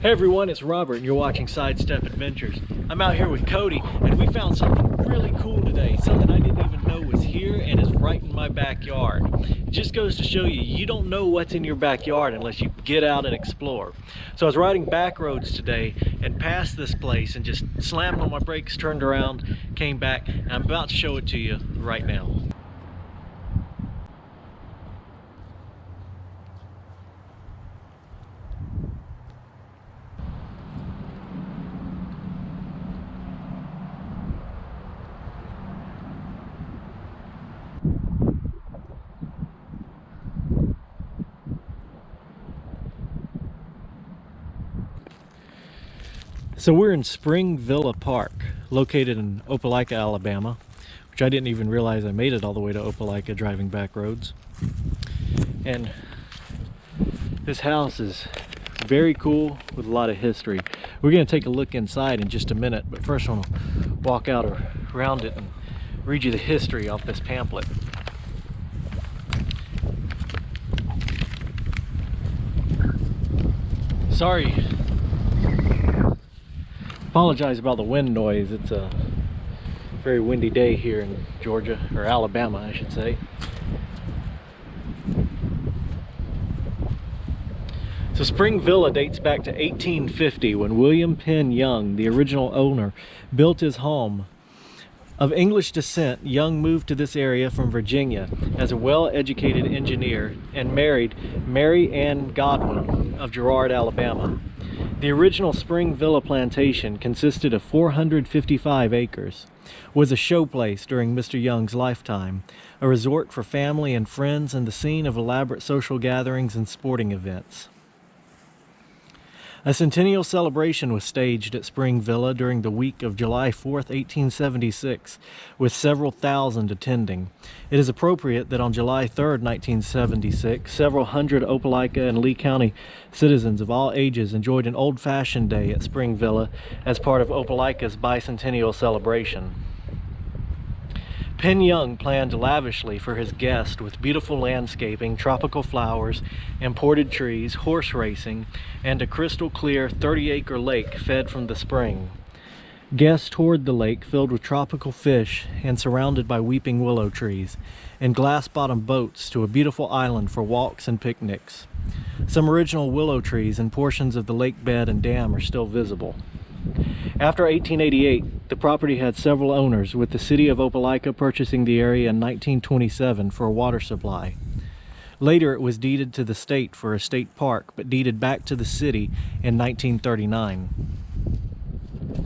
Hey everyone, it's Robert and you're watching Sidestep Adventures. I'm out here with Cody and we found something really cool today. Something I didn't even know was here and is right in my backyard. It just goes to show you, you don't know what's in your backyard unless you get out and explore. So I was riding back roads today and passed this place and just slammed on my brakes, turned around, came back, and I'm about to show it to you right now. So we're in Spring Villa Park, located in Opelika, Alabama, which I didn't even realize I made it all the way to Opelika driving back roads. And this house is very cool with a lot of history. We're going to take a look inside in just a minute, but first I want to walk out around it and read you the history off this pamphlet. Sorry. Apologize about the wind noise. It's a very windy day here in Georgia, or Alabama I should say. So Spring Villa dates back to 1850 when William Penn Young, the original owner, built his home. Of English descent, Young moved to this area from Virginia as a well-educated engineer and married Mary Ann Godwin of Girard, Alabama. The original Spring Villa plantation consisted of 455 acres, was a showplace during Mr. Young's lifetime, a resort for family and friends and the scene of elaborate social gatherings and sporting events. A centennial celebration was staged at Spring Villa during the week of July 4th, 1876, with several thousand attending. It is appropriate that on July 3rd, 1976, several hundred Opelika and Lee County citizens of all ages enjoyed an old-fashioned day at Spring Villa as part of Opelika's bicentennial celebration. Penn Young planned lavishly for his guest with beautiful landscaping, tropical flowers, imported trees, horse racing, and a crystal clear 30-acre lake fed from the spring. Guests toured the lake filled with tropical fish and surrounded by weeping willow trees, and glass-bottomed boats to a beautiful island for walks and picnics. Some original willow trees and portions of the lake bed and dam are still visible. After 1888, the property had several owners, with the city of Opelika purchasing the area in 1927 for a water supply. Later it was deeded to the state for a state park, but deeded back to the city in 1939.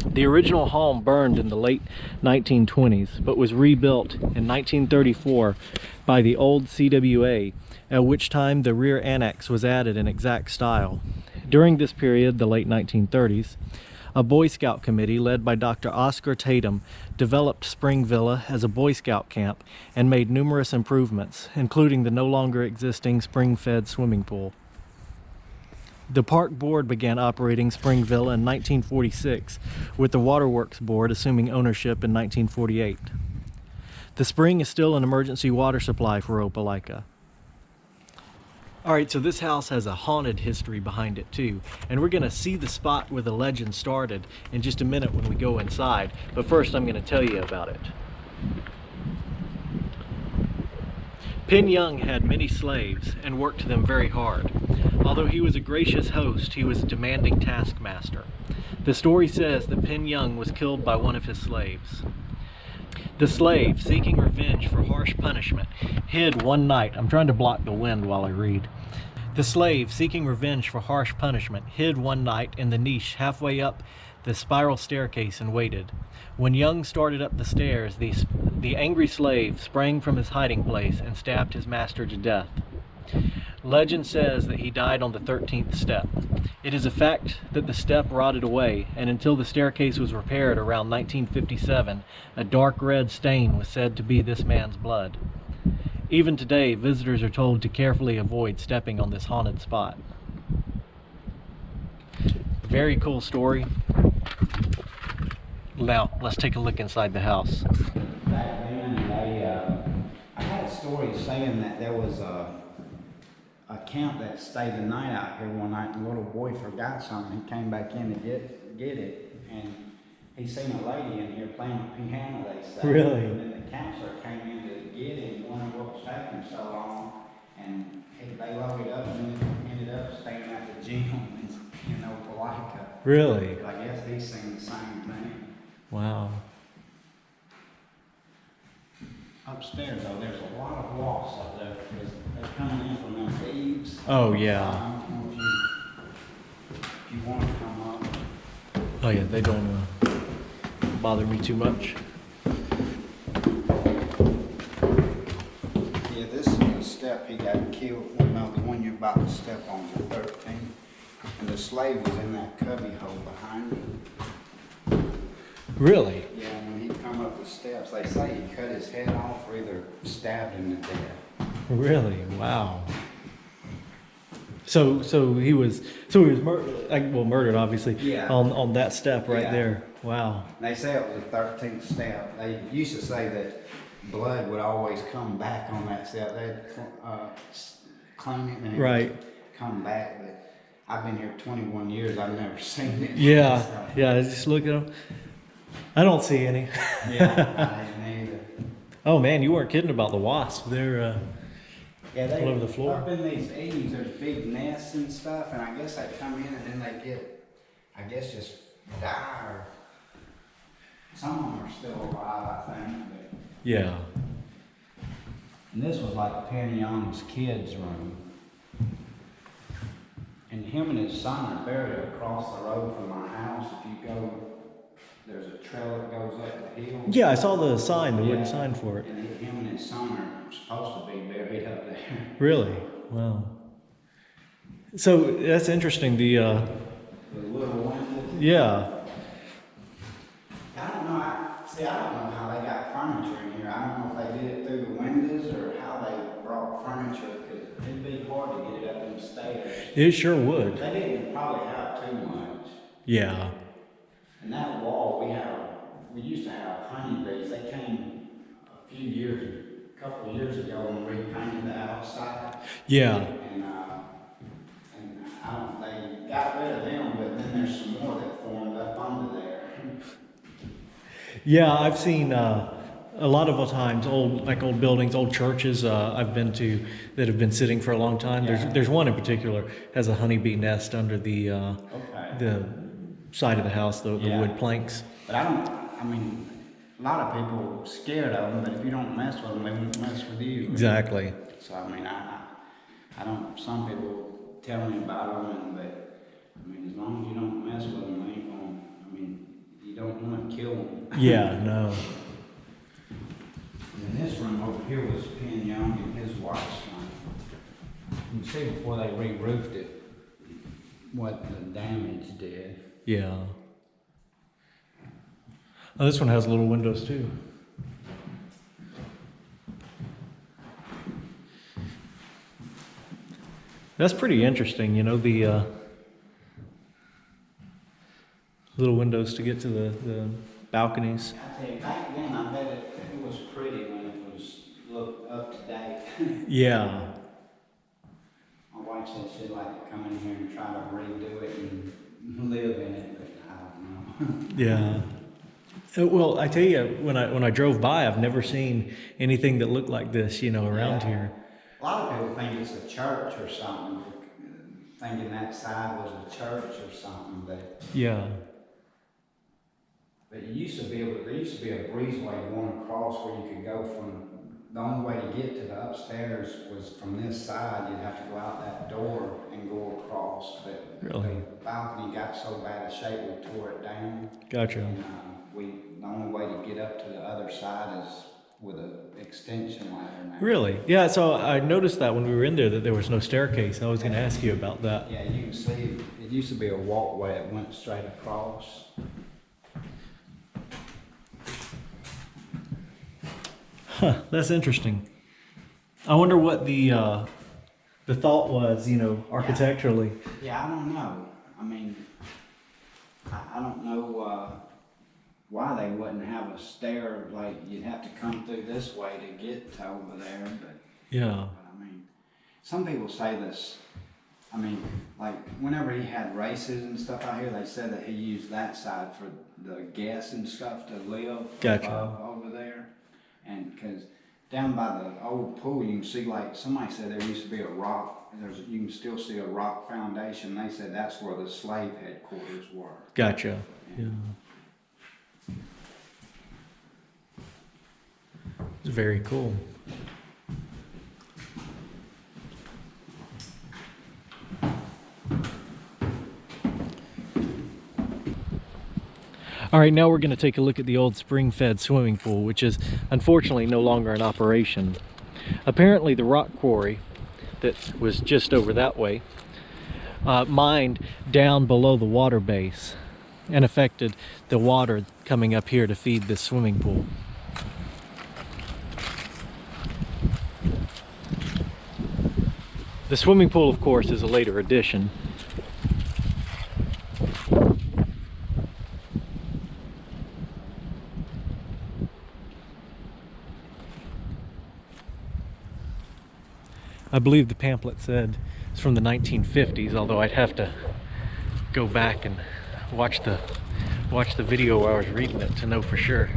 The original home burned in the late 1920s, but was rebuilt in 1934 by the old CWA, at which time the rear annex was added in exact style. During this period, the late 1930s, a Boy Scout committee led by Dr. Oscar Tatum developed Spring Villa as a Boy Scout camp and made numerous improvements, including the no longer existing spring-fed swimming pool. The park board began operating Spring Villa in 1946, with the Waterworks Board assuming ownership in 1948. The spring is still an emergency water supply for Opelika. Alright, so this house has a haunted history behind it too, and we're going to see the spot where the legend started in just a minute when we go inside, but first I'm going to tell you about it. Penn Young had many slaves and worked them very hard. Although he was a gracious host, he was a demanding taskmaster. The story says that Penn Young was killed by one of his slaves. The slave, seeking revenge for harsh punishment, hid one night. I'm trying to block the wind while I read. The slave, seeking revenge for harsh punishment, hid one night in the niche halfway up the spiral staircase and waited. When Young started up the stairs, the angry slave sprang from his hiding place and stabbed his master to death. Legend says that he died on the 13th step. It is a fact that the step rotted away, and until the staircase was repaired around 1957, a dark red stain was said to be this man's blood. Even today, visitors are told to carefully avoid stepping on this haunted spot. Very cool story. Now, let's take a look inside the house. Back then, I had a story saying that there was account that stayed the night out here one night. The little boy forgot something. He came back in to get it, and he seen a lady in here playing the piano. They say. Really? And then the counselor came in to get him, wondering what was taking so long, and they loaded up and then ended up staying at the gym in Opelika. Really? But I guess he's seen the same thing. Wow. Upstairs, though, there's a lot of wasps up there because they're coming in from them eaves. Oh, yeah. I don't know if you want to come up. Oh, yeah, they don't bother me too much. Yeah, this is the step he got killed. Well, no, the one you're about to step on is 13. And the slave was in that cubby hole behind me. Really? Yeah, when he come up the steps, they say he cut his head off or either stabbed him to death. Really? Wow. So he was murdered obviously. Yeah. On that step right Yeah. there. Wow. They say it was the 13th step. They used to say that blood would always come back on that step. They'd clean it and it Right. would come back. But I've been here 21 years. I've never seen it. Yeah. So, Yeah. Just look at them. I don't see any. yeah, I didn't either. Oh man, you weren't kidding about the wasp. They're Yeah, all over the floor. Up in these eaves, there's big nests and stuff, and I guess they come in and then they get, I guess, just die. Or some of them are still alive, I think. But, yeah. and this was like Paniana's kids' room. And him and his son are buried across the road from my house. If you go, there's a trail that goes up the hill. Yeah, I saw the sign, the wooden sign for it. And him and his son are supposed to be buried up there. Really? Wow. So that's interesting. The little windows. yeah. I don't know. I don't know how they got furniture in here. I don't know if they did it through the windows or how they brought furniture. Because it'd be hard to get it up them stairs. It sure would. They didn't probably have too much. Yeah. And that wall, we used to have honeybees. They came a couple of years ago and repainted the outside. Yeah. And they got rid of them, but then there's some more that formed up under there. Yeah, I've seen a lot of the times old buildings, old churches I've been to that have been sitting for a long time. Yeah. There's one in particular has a honeybee nest under the side of the house, the wood planks. But a lot of people are scared of them, but if you don't mess with them, they won't mess with you. Exactly. So, I don't, some people tell me about them, but, as long as you don't mess with them, they ain't gonna, you don't want to kill them. Yeah, no. And this room over here was Penn Young and his wife's room. You can see before they re-roofed it, what the damage did. Yeah. Oh, this one has little windows too. That's pretty interesting, the little windows to get to the balconies. I tell you, back then, I bet it was pretty when it was looked up to date. Yeah. My wife said she'd like to come in here and try to redo it and live in it, but I don't know. Yeah. Well, I tell you, when I drove by, I've never seen anything that looked like this, around here. A lot of people think it's a church or something, thinking that side was a church or something, but Yeah. there used to be a breezeway going across where you could go from, the only way to get to the upstairs was from this side. You'd have to go out that door and go across, but Really? the balcony got so bad a shape we tore it down. Gotcha. And the only way to get up to the other side is with an extension ladder now. Really? Yeah, so I noticed that when we were in there that there was no staircase. I was going to ask you about that. Yeah, you can see, it used to be a walkway that went straight across. Huh, that's interesting. I wonder what the thought was, architecturally. Yeah, I don't know. I don't know why they wouldn't have a stair, like you'd have to come through this way to get to over there, but Yeah. some people say this, I mean, like whenever he had races and stuff out here, they said that he used that side for the guests and stuff to live above over there. And because down by the old pool, you can see, like somebody said there used to be a rock. You can still see a rock foundation. They said that's where the slave headquarters were. Gotcha. Yeah. It's very cool. All right, now we're going to take a look at the old spring-fed swimming pool, which is unfortunately no longer in operation. Apparently the rock quarry that was just over that way mined down below the water base and affected the water coming up here to feed this swimming pool. The swimming pool, of course, is a later addition. I believe the pamphlet said it's from the 1950s, although I'd have to go back and watch the video while I was reading it to know for sure.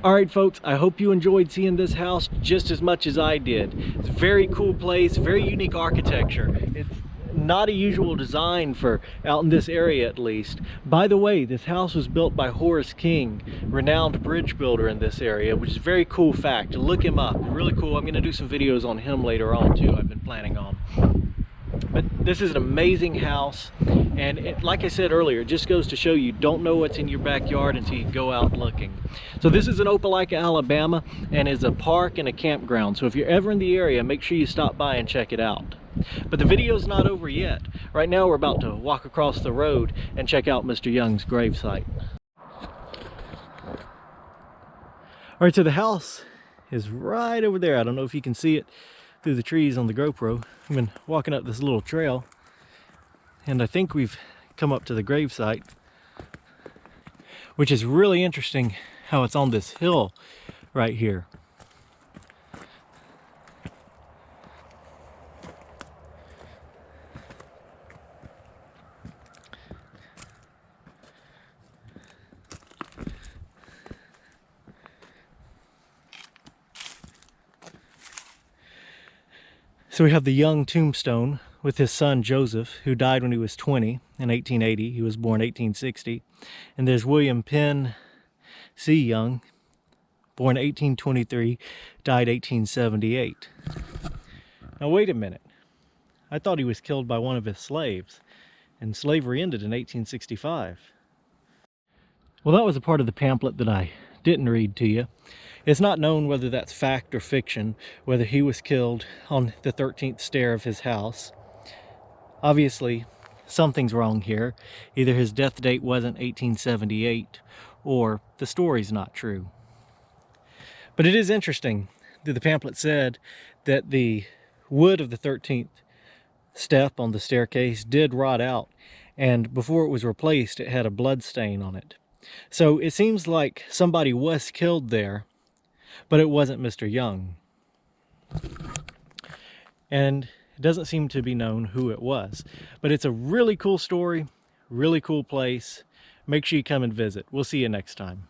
Alright folks, I hope you enjoyed seeing this house just as much as I did. It's a very cool place, very unique architecture. It's not a usual design for out in this area at least. By the way, this house was built by Horace King, renowned bridge builder in this area, which is a very cool fact. Look him up, really cool. I'm going to do some videos on him later on too, I've been planning on. But this is an amazing house, and like I said earlier, it just goes to show you don't know what's in your backyard until you go out looking. So this is in Opelika, Alabama, and is a park and a campground. So if you're ever in the area, make sure you stop by and check it out. But the video's not over yet. Right now we're about to walk across the road and check out Mr. Young's gravesite. Alright, so the house is right over there. I don't know if you can see it through the trees on the GoPro. I've been walking up this little trail, and I think we've come up to the gravesite, which is really interesting how it's on this hill right here. So we have the Young tombstone with his son Joseph, who died when he was 20 in 1880. He was born 1860. And there's William Penn C. Young, born 1823, died 1878. Now wait a minute. I thought he was killed by one of his slaves, and slavery ended in 1865. Well, that was a part of the pamphlet that I didn't read to you. It's not known whether that's fact or fiction, whether he was killed on the 13th stair of his house. Obviously, something's wrong here. Either his death date wasn't 1878, or the story's not true. But it is interesting that the pamphlet said that the wood of the 13th step on the staircase did rot out, and before it was replaced, it had a blood stain on it. So it seems like somebody was killed there, but it wasn't Mr. Young. And it doesn't seem to be known who it was. But it's a really cool story, really cool place. Make sure you come and visit. We'll see you next time.